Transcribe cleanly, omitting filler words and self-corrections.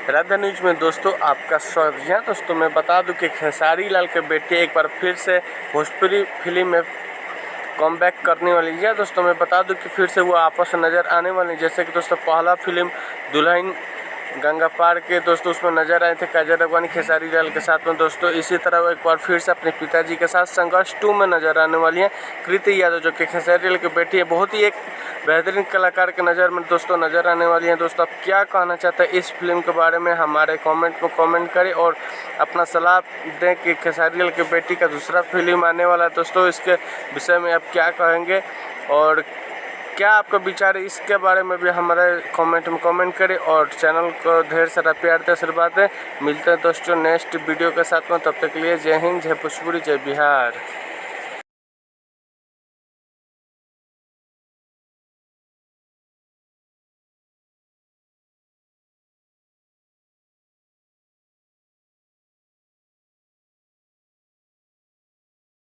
Radha news में दोस्तों आपका स्वागत है। दोस्तों मैं बता दूं कि खेसारी लाल के बेटी एक बार फिर से भोजपुरी फिल्म में कमबैक करने वाली है। दोस्तों मैं बता दूं कि फिर से वो आपस में नज़र आने वाली है। जैसे कि दोस्तों पहला फिल्म दुल्हन गंगा पार के दोस्तों उसमें नजर आए थे काजल राघवानी खेसारी लाल के साथ में। दोस्तों इसी तरह वो एक बार फिर से अपने पिताजी के साथ संघर्ष 2 में नजर आने वाली है। कृति यादव जो कि खेसारी लाल की बेटी है, बहुत ही एक बेहतरीन कलाकार के नज़र में दोस्तों नजर आने वाली है। दोस्तों आप क्या कहना चाहते हैं इस फिल्म के बारे में, हमारे कमेंट में कमेंट करें और अपना सलाह दें कि खेसारी लाल की बेटी का दूसरा फिल्म आने वाला है। दोस्तों इसके विषय में आप क्या कहेंगे और क्या आपका विचार है इसके बारे में भी हमारे कमेंट में कमेंट करें और चैनल को ढेर सारा प्यार दें, आशीर्वाद दें। मिलते हैं दोस्तों नेक्स्ट वीडियो के साथ में, तब तक के लिए जय हिंद, जय भोजपुरी, जय बिहार।